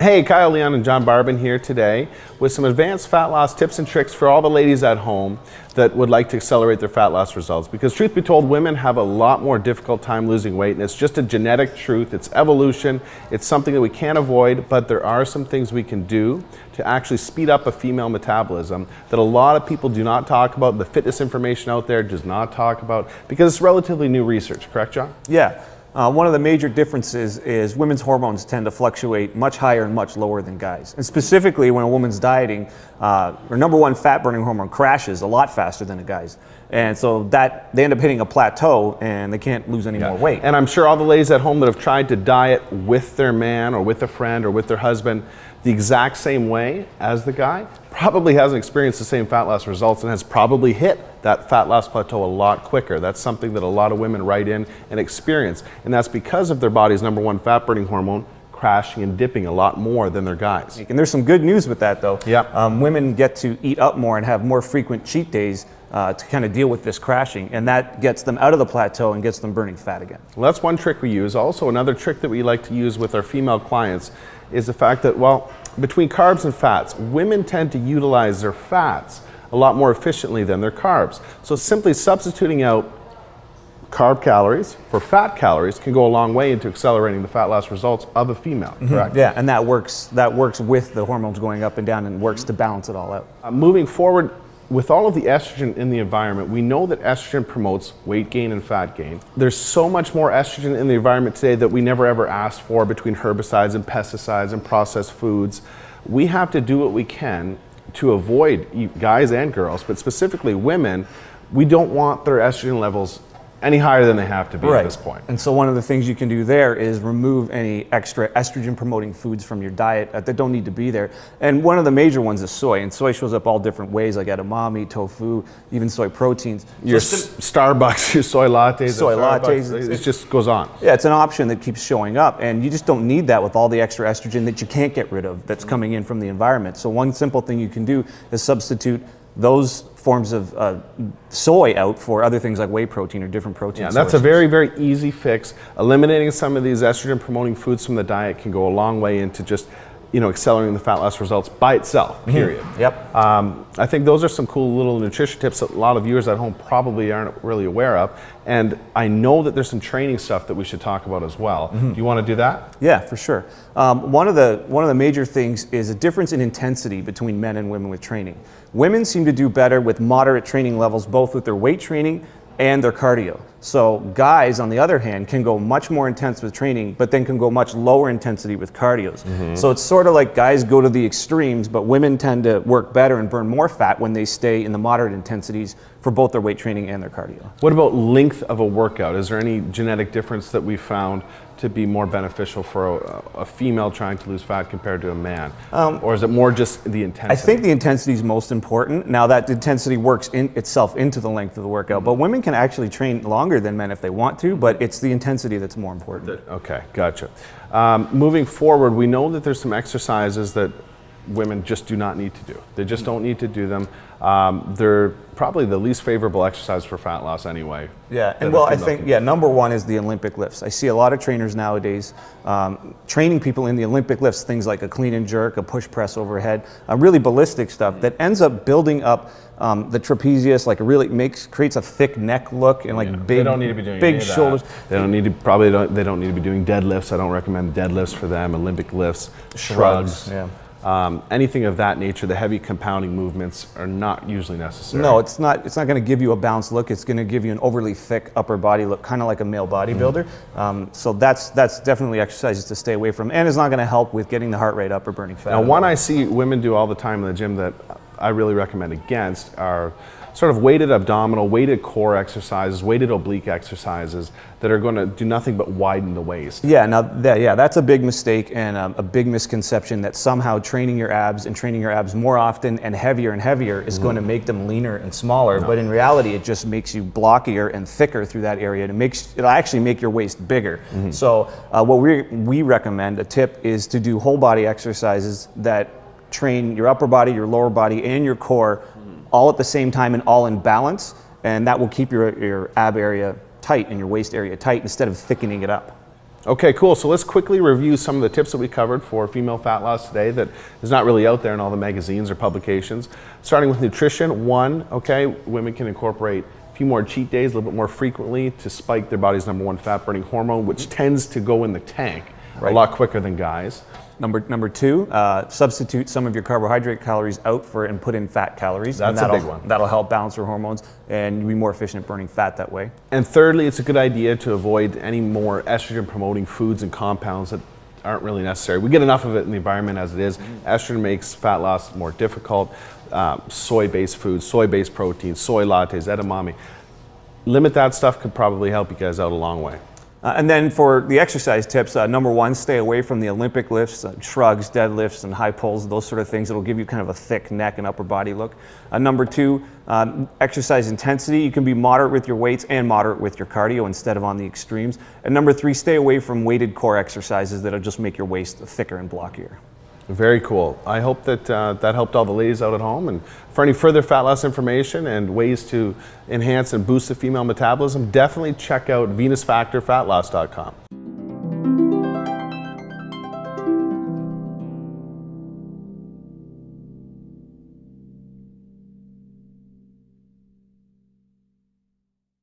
Hey, Kyle, Leon, and John Barban here today with some advanced fat loss tips and tricks for all the ladies at home that would like to accelerate their fat loss results. Because truth be told, women have a lot more difficult time losing weight, and it's just a genetic truth. It's evolution. It's something that we can't avoid, but there are some things we can do to actually speed up a female metabolism that a lot of people do not talk about. The fitness information out there does not talk about, because it's relatively new research. Correct, John? Yeah. One of the major differences is women's hormones tend to fluctuate much higher and much lower than guys. And specifically when a woman's dieting, her number one fat burning hormone crashes a lot faster than a guy's. And so that they end up hitting a plateau and they can't lose any more weight. And I'm sure all the ladies at home that have tried to diet with their man or with a friend or with their husband the exact same way as the guy probably hasn't experienced the same fat loss results and has probably hit that fat loss plateau a lot quicker. That's something that a lot of women write in and experience. And that's because of their body's number one fat burning hormone crashing and dipping a lot more than their guys. And there's some good news with that though. Yeah. Women get to eat up more and have more frequent cheat days to kind of deal with this crashing, and that gets them out of the plateau and gets them burning fat again. Well, that's one trick we use. Also, another trick that we like to use with our female clients is the fact that, well, between carbs and fats, women tend to utilize their fats a lot more efficiently than their carbs. So simply substituting out carb calories for fat calories can go a long way into accelerating the fat loss results of a female, correct? Yeah, and that works with the hormones going up and down and works to balance it all out. Moving forward, with all of the estrogen in the environment, we know that estrogen promotes weight gain and fat gain. There's so much more estrogen in the environment today that we never ever asked for between herbicides and pesticides and processed foods. We have to do what we can to avoid, guys and girls, but specifically women, we don't want their estrogen levels any higher than they have to be at this point. And so one of the things you can do there is remove any extra estrogen promoting foods from your diet that don't need to be there. And one of the major ones is soy, and soy shows up all different ways, like edamame, tofu, even soy proteins. Your Starbucks, your soy lattes, it just goes on. Yeah, it's an option that keeps showing up, and you just don't need that with all the extra estrogen that you can't get rid of that's coming in from the environment. So one simple thing you can do is substitute those forms of soy out for other things like whey protein or different protein sources. That's a very, very easy fix. Eliminating some of these estrogen promoting foods from the diet can go a long way into just accelerating the fat loss results by itself, period. Yep. I think those are some cool little nutrition tips that a lot of viewers at home probably aren't really aware of. And I know that there's some training stuff that we should talk about as well. Do you want to do that? Yeah, for sure. One of the major things is a difference in intensity between men and women with training. Women seem to do better with moderate training levels, both with their weight training and their cardio. So guys, on the other hand, can go much more intense with training, but then can go much lower intensity with cardios. So it's sort of like guys go to the extremes, but women tend to work better and burn more fat when they stay in the moderate intensities for both their weight training and their cardio. What about length of a workout? Is there any genetic difference that we found to be more beneficial for a female trying to lose fat compared to a man? Or is it more just the intensity? I think the intensity is most important. Now that intensity works in itself into the length of the workout, but women can actually train longer than men if they want to, but it's the intensity that's more important. Okay, gotcha. Moving forward, we know that there's some exercises that women just do not need to do. They just don't need to do them. They're probably the least favorable exercise for fat loss anyway. Yeah, and well, I think, number one is the Olympic lifts. I see a lot of trainers nowadays training people in the Olympic lifts, things like a clean and jerk, a push press overhead, really ballistic stuff that ends up building up the trapezius, like creates a thick neck look and like big, they don't need to be doing big shoulders. They don't need to they don't need to be doing deadlifts. I don't recommend deadlifts for them. Olympic lifts, shrugs. Anything of that nature, the heavy compounding movements are not usually necessary. No, it's not going to give you a balanced look. It's going to give you an overly thick upper body look, kind of like a male bodybuilder. So that's definitely exercises to stay away from, and it's not going to help with getting the heart rate up or burning fat. Now, one I see women do all the time in the gym that I really recommend against are sort of weighted abdominal, weighted core exercises, weighted oblique exercises that are going to do nothing but widen the waist. Yeah, now that's a big mistake and a big misconception that somehow training your abs and training your abs more often and heavier is going to make them leaner and smaller. No. But in reality, it just makes you blockier and thicker through that area. It'll actually make your waist bigger. So what we recommend, a tip, is to do whole body exercises that train your upper body, your lower body, and your core all at the same time and all in balance, and that will keep your ab area tight and your waist area tight instead of thickening it up. Okay, cool. So let's quickly review some of the tips that we covered for female fat loss today that is not really out there in all the magazines or publications. Starting with nutrition, one, okay, women can incorporate a few more cheat days, a little bit more frequently to spike their body's number one fat burning hormone, which tends to go in the tank a lot quicker than guys. Number two, substitute some of your carbohydrate calories out for and put in fat calories. That's a big one. That'll help balance your hormones and you'll be more efficient at burning fat that way. And thirdly, it's a good idea to avoid any more estrogen promoting foods and compounds that aren't really necessary. We get enough of it in the environment as it is. Estrogen makes fat loss more difficult. Soy-based foods, soy-based proteins, soy lattes, edamame. Limit that stuff could probably help you guys out a long way. And then for the exercise tips, number one, stay away from the Olympic lifts, shrugs, deadlifts, and high pulls, those sort of things that'll give you kind of a thick neck and upper body look. Number two, exercise intensity. You can be moderate with your weights and moderate with your cardio instead of on the extremes. And number three, stay away from weighted core exercises that'll just make your waist thicker and blockier. Very cool. I hope that that helped all the ladies out at home. And for any further fat loss information and ways to enhance and boost the female metabolism, definitely check out venusfactorfatloss.com.